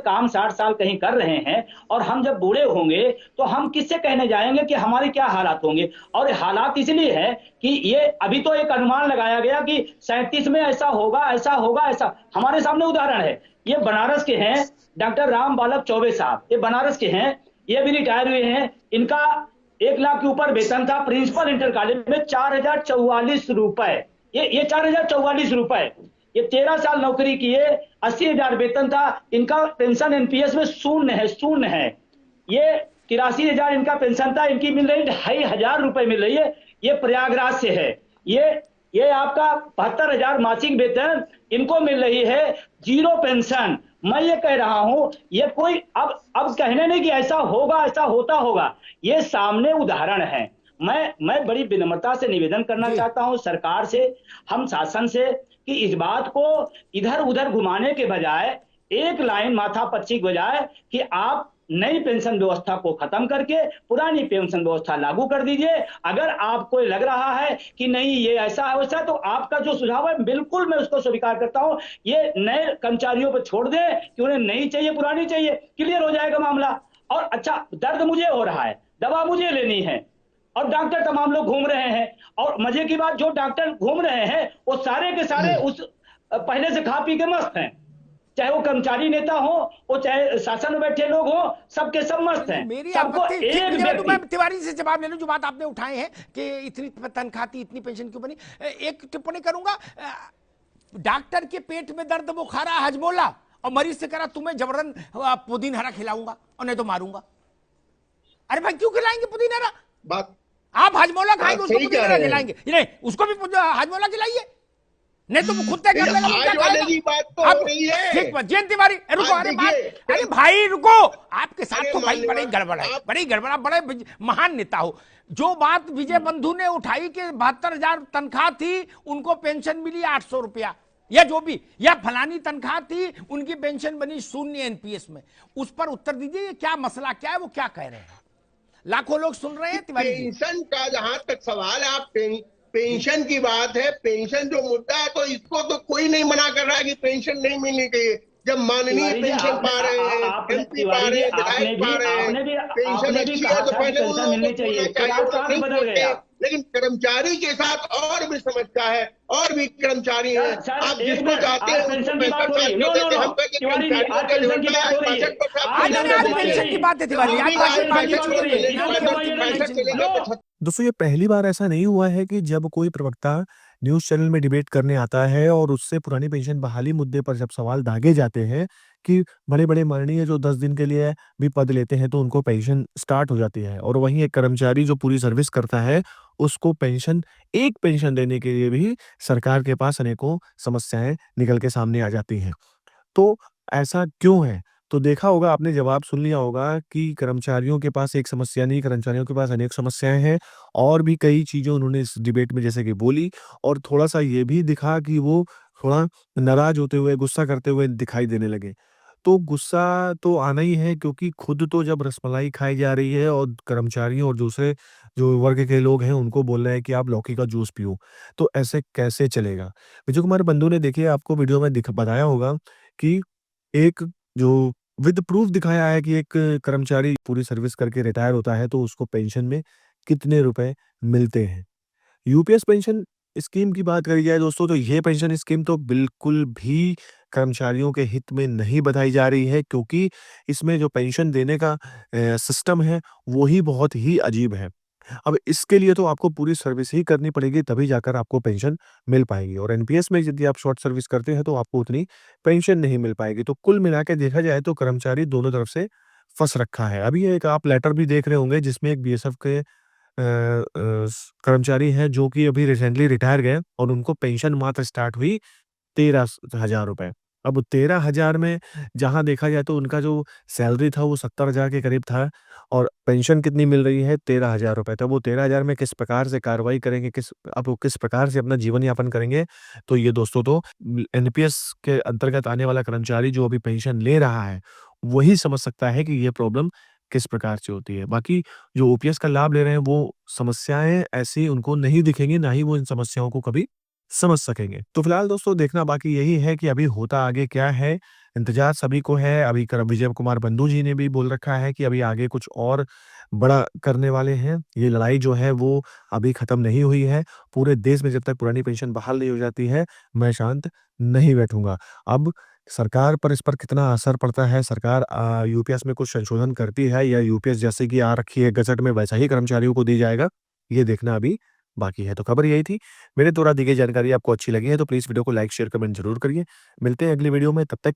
काम 60 साल कहीं कर रहे हैं और हम जब बूढ़े होंगे तो हम किससे कहने जाएंगे कि हमारे क्या हालात होंगे। और हालात इसलिए है कि ये अभी तो एक अनुमान लगाया गया कि 37 में ऐसा होगा, ऐसा होगा, ऐसा। हमारे सामने उदाहरण है, ये बनारस के हैं डॉक्टर राम बालक चौबे साहब, ये बनारस के हैं, ये भी रिटायर हुए हैं। इनका 1 लाख के ऊपर वेतन था प्रिंसिपल इंटर कॉलेज में, 4044 रुपए। ये 4044 रुपए। ये 13 साल नौकरी किए, 80,000 वेतन था इनका। पेंशन एनपीएस में शून्य है, शून्य है। ये 83,000 इनका पेंशन था, इनकी मिल रही 2,500 रुपए मिल रही है। ये प्रयागराज से है। ये ये आपका 72,000 मासिक वेतन इनको मिल रही है, जीरो पेंशन। मैं ये कह रहा हूं, ये कोई अब कहने नहीं कि ऐसा होगा, ऐसा होता होगा। ये सामने उदाहरण है। मैं बड़ी विनम्रता से निवेदन करना जी चाहता हूं सरकार से, हम शासन से, कि इस बात को इधर उधर घुमाने के बजाय, एक लाइन माथा पच्ची के बजाय, कि आप नई पेंशन व्यवस्था को खत्म करके पुरानी पेंशन व्यवस्था लागू कर दीजिए। अगर आपको लग रहा है कि नहीं ये ऐसा है वैसा, तो आपका जो सुझाव है बिल्कुल मैं उसको स्वीकार करता हूं। ये नए कर्मचारियों पर छोड़ दें कि उन्हें नई चाहिए पुरानी चाहिए, क्लियर हो जाएगा मामला। और अच्छा, दर्द मुझे हो रहा है, दवा मुझे लेनी है, और डॉक्टर तमाम लोग घूम रहे हैं। और मजे की बात, जो डॉक्टर घूम रहे हैं वो सारे के सारे उस पहले से खा पी के मस्त हैं। चाहे वो कर्मचारी नेता हो, वो चाहे शासन में बैठे लोग हो, सबके सब मस्त नहीं, हैं। मेरी सबको आपत्ति ठीक एक नहीं, तो मैं व्यक्ति। तिवारी से जवाब ले लूं। जो बात आपने उठाए हैं कि इतनी तनख्वाह थी, इतनी पेंशन क्यों बनी, एक टिप्पणी करूंगा। डॉक्टर के पेट में दर्द वो खा रहा हजमोला, और मरीज से करा तुम्हें जबरन पुदीन हरा खिलाऊंगा और नहीं तो मारूंगा। अरे भाई क्यों खिलाएंगे पुदीन हरा? बात आप हजमोला खाएंगे बात उसको सही पुदीन कह हरा रहे हैं। खिलाएंगे? नहीं, उसको भी हजमोला खिलाइए, नहीं तो वो खुद तय नहीं, कर लेगा वो क्या आज वाले खाएगा। की बात तो आप हो रही है। ठीक जयंत तिवारी, रुको, आज अरे बात, देखिए अरे भाई रुको। आपके साथ अरे तो भाई बड़ी मान्यवर गड़बड़ है, आप बड़ी गड़बड़। आप बड़े महान नेता हो। जो बात विजय बंधु ने उठाई कि 72,000 तनख्वाह थी, उनको पेंशन मिली 800 रुपया, या जो भी, या फलानी तनख्वाह थी उनकी पेंशन बनी शून्य एनपीएस में, उस पर उत्तर दीजिए। ये क्या मसला, क्या है, वो क्या कह रहे हैं? लाखों लोग सुन रहे हैं तिवारी जी। पेंशन का जहां तक सवाल है, आप पेंशन की बात है, पेंशन जो मुद्दा है, तो इसको तो कोई नहीं मना कर रहा है कि पेंशन नहीं मिलनी चाहिए। जब माननीय तिवारी जी, पेंशन आपने पा रहे हैं, आपने एमपी पा तिवारी जी, रहे हैं, विधायक पा रहे हैं, पेंशन आपने भी अच्छी है, कहा तो था कि पहले उन पेंशन लोगों को मिलनी चाहिए, बोलना फिर चाहिए। आप वो लोग कहां से नहीं बदल गए बोलते हैं। आप? लेकिन कर्मचारी के साथ और भी समस्या है, और भी कर्मचारी हैं। सर सर, आप एक जिसको मिनट, चाहते हैं आज उसको पेंशन की बात 65 हो रही साल है। कर नो नो देते हैं। नो, हम कहते हैं तिवारी जी, कर्मचारियों आज का जो पेंशन की होता बात है हो रही है। 65% आप आज इधर नहीं, उधर आज घुमाइए पेंशन की नहीं। बात है तिवारी, अभी आज भी बात आज है आज पेंशन की माननीय बात हो रही है, मुख्यमंत्री इधर नाम उधर के घुमाइए नहीं। 65 से लेकर नो। के दोस्तों ये पहली बार ऐसा नहीं हुआ है कि जब कोई प्रवक्ता न्यूज़ चैनल में डिबेट करने आता है और उससे पुरानी पेंशन बहाली मुद्दे पर जब सवाल दागे जाते हैं कि बड़े-बड़े माननीय जो 10 दिन के लिए भी पद लेते हैं तो उनको पेंशन स्टार्ट हो जाती है और वहीं एक कर्मचारी जो पूरी सर्विस करता है उसको पेंशन एक पेंशन देने के लिए भी सरकार के पास अनेकों समस्याएँ निकल के सामने आ जाती हैं। तो ऐसा क्यों है? तो देखा होगा आपने जवाब सुन लिया होगा कि कर्मचारियों के पास एक समस्या नहीं, कर्मचारियों के पास अनेक समस्याएँ हैं और भी कई चीज़ें उन्होंने इस डिबेट में जैसे कि बोली और थोड़ा-सा ये भी दिखा कि वो थोड़ा नाराज़ होते हुए, गुस्सा करते हुए दिखाई देने लगे। तो गुस्सा तो आना ही है क्योंकि खुद तो जब रसमलाई खाई जा रही है और कर्मचारियों और दूसरे जो वर्ग के लोग हैं उनको बोल रहे हैं कि आप लौकी का जूस पियो, तो ऐसे कैसे चलेगा? विजय कुमार बंधु ने देखिए आपको वीडियो में बताया होगा कि एक जो विद प्रूफ दिखाया है कि एक कर्मचारी पूरी सर्विस करके रिटायर होता है, तो उसको पेंशन में कितने रुपए मिलते हैं। यूपीएस पेंशन स्कीम की बात करी जाए दोस्तों, तो ये पेंशन स्कीम तो बिल्कुल भी कर्मचारियों के हित में नहीं बताई जा रही है क्योंकि इसमें जो पेंशन देने का सिस्टम है, वो ही बहुत ही अजीब है। अब इसके लिए तो आपको पूरी सर्विस ही करनी पड़ेगी तभी जाकर आपको पेंशन मिल पाएगी और एनपीएस में यदि आप शॉर्ट सर्विस करते हैं तो आपको उतनी पेंशन नहीं मिल पाएगी। तो कुल मिला के देखा जाए तो कर्मचारी दोनों तरफ से फँस रखा है। अभी एक आप लेटर भी देख रहे होंगे जिसमें एक बीएसएफ के कर्मचारी हैं जो कि अभी रिसेंटली रिटायर गए और उनको पेंशन मात्र स्टार्ट हुई 13,000 रुपए। अब 13,000 में जहाँ देखा जाए तो उनका जो सैलरी था वो 70,000 के करीब था और पेंशन कितनी मिल रही है 13,000 रुपए। तो वो 13,000 में किस प्रकार से कार्रवाई करेंगे, अब वो किस प्रकार से अपना जीवन यापन करेंगे, तो ये दोस्तों तो एनपीएस के अंतर्गत आने वाला कर्मचारी जो अभी पेंशन ले रहा है, वही समझ सकता है कि ये प्रॉब्लम किस प्रकार से होती है। बाकी जो ओपीएस का लाभ ले रहे हैं वो समस्याएँ ऐसी उनको नहीं दिखेंगी, ना ही वो इन समस्याओं को कभी समझ सकेंगे। तो फिलहाल दोस्तों देखना बाकी यही है कि अभी होता आगे क्या है। इंतजार सभी को है। अभी विजय कुमार बंधु जी ने भी बोल रखा है कि अभी आगे कुछ और बड़ा करने वाले हैं। ये लड़ाई जो है वो अभी खत्म नहीं हुई है। पूरे देश में जब तक पुरानी पेंशन बहाल नहीं हो जाती है, मैं शांत नहीं बैठूंगा। अब सरकार पर इस पर कितना असर पड़ता है, सरकार यूपीएस में कुछ संशोधन करती है या यूपीएस जैसे कि आ रखी है गजट में वैसा ही कर्मचारियों को दी जाएगा, ये देखना अभी बाकी है। तो खबर यही थी। मेरे द्वारा दी गई जानकारी आपको अच्छी लगी है तो प्लीज़ वीडियो को लाइक, शेयर, कमेंट ज़रूर करिए। मिलते हैं अगली वीडियो में, तब तक